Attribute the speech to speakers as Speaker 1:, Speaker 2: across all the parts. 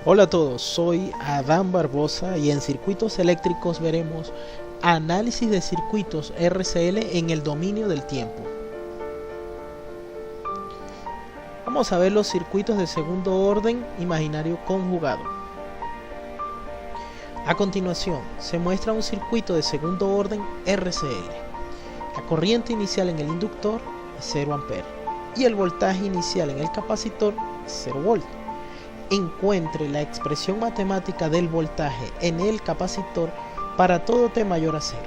Speaker 1: Hola a todos, soy Adán Barbosa y en circuitos eléctricos veremos análisis de circuitos RCL en el dominio del tiempo. Vamos a ver los circuitos de segundo orden imaginario conjugado. A continuación, se muestra un circuito de segundo orden RCL. La corriente inicial en el inductor es 0 A y el voltaje inicial en el capacitor es 0 V. Encuentre la expresión matemática del voltaje en el capacitor para todo t mayor a 0.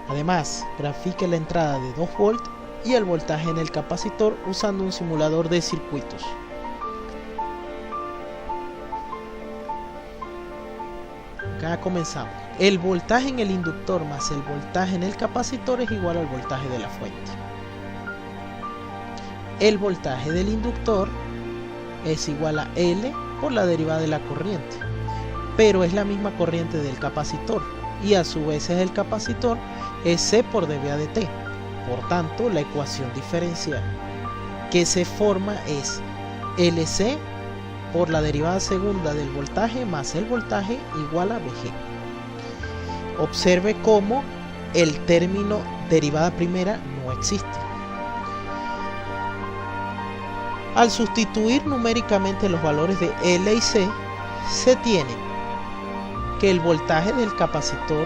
Speaker 1: Además, grafique la entrada de 2 V y el voltaje en el capacitor usando un simulador de circuitos. Acá comenzamos. El voltaje en el inductor más el voltaje en el capacitor es igual al voltaje de la fuente. El voltaje del inductor es igual a L por la derivada de la corriente, pero es la misma corriente del capacitor y a su vez es el capacitor es C por dVA de T. Por tanto, la ecuación diferencial que se forma es LC por la derivada segunda del voltaje más el voltaje igual a VG. Observe cómo el término derivada primera no existe. Al sustituir numéricamente los valores de L y C, se tiene que el voltaje del capacitor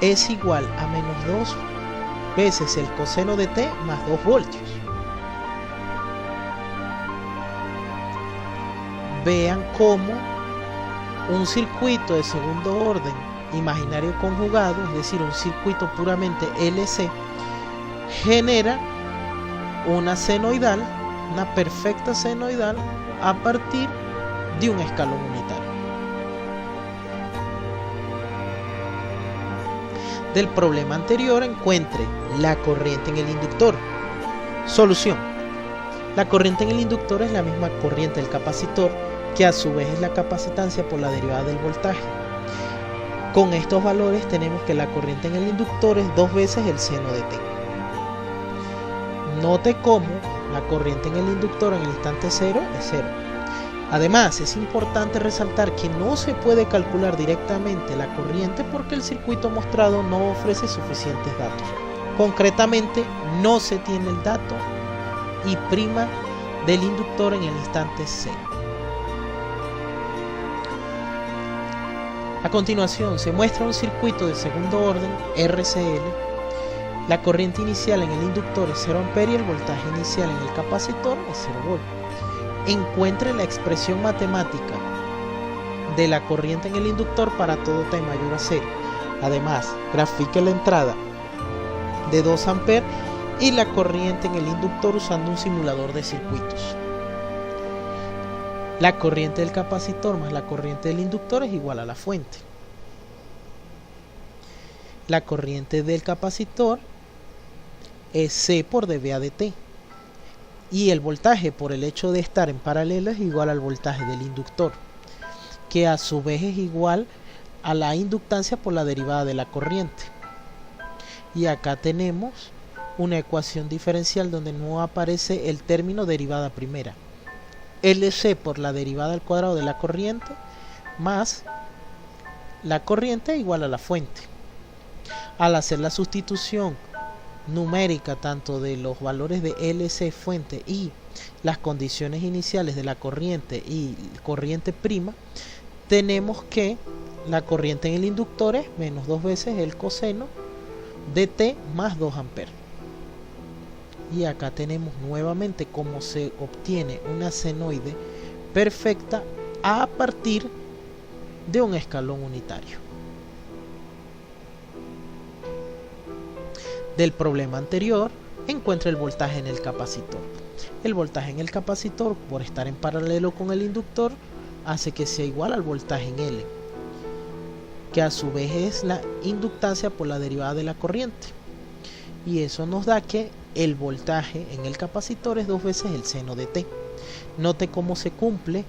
Speaker 1: es igual a menos 2 veces el coseno de T más 2 voltios. Vean cómo un circuito de segundo orden imaginario conjugado, es decir, un circuito puramente LC, genera una senoidal, una perfecta senoidal a partir de un escalón unitario. Del problema anterior encuentre la corriente en el inductor. Solución. La corriente en el inductor es la misma corriente del capacitor, que a su vez es la capacitancia por la derivada del voltaje. Con estos valores tenemos que la corriente en el inductor es 2 veces el seno de T. Note cómo la corriente en el inductor en el instante 0 es 0. Además, es importante resaltar que no se puede calcular directamente la corriente porque el circuito mostrado no ofrece suficientes datos. Concretamente, no se tiene el dato I' del inductor en el instante 0. A continuación, se muestra un circuito de segundo orden RCL. La corriente inicial en el inductor es 0 A y el voltaje inicial en el capacitor es 0 V. Encuentre la expresión matemática de la corriente en el inductor para todo t mayor a 0. Además, grafique la entrada de 2 A y la corriente en el inductor usando un simulador de circuitos. La corriente del capacitor más la corriente del inductor es igual a la fuente. La corriente del capacitor es C por dVA de T y el voltaje, por el hecho de estar en paralelo, es igual al voltaje del inductor, que a su vez es igual a la inductancia por la derivada de la corriente. Y acá tenemos una ecuación diferencial donde no aparece el término derivada primera. LC por la derivada al cuadrado de la corriente más la corriente igual a la fuente. Al hacer la sustitución numérica tanto de los valores de LC fuente y las condiciones iniciales de la corriente y corriente prima, tenemos que la corriente en el inductor es menos 2 veces el coseno de T más 2 A. Y acá tenemos nuevamente cómo se obtiene una senoide perfecta a partir de un escalón unitario. Del problema anterior, encuentra el voltaje en el capacitor. El voltaje en el capacitor, por estar en paralelo con el inductor, hace que sea igual al voltaje en L, que a su vez es la inductancia por la derivada de la corriente. Y eso nos da que el voltaje en el capacitor es 2 veces el seno de T. Note cómo se cumple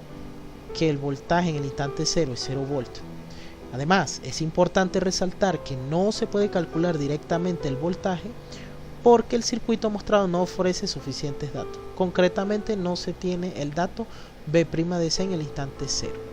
Speaker 1: que el voltaje en el instante 0 es 0 V. Además, es importante resaltar que no se puede calcular directamente el voltaje porque el circuito mostrado no ofrece suficientes datos. Concretamente, no se tiene el dato B' de C en el instante cero.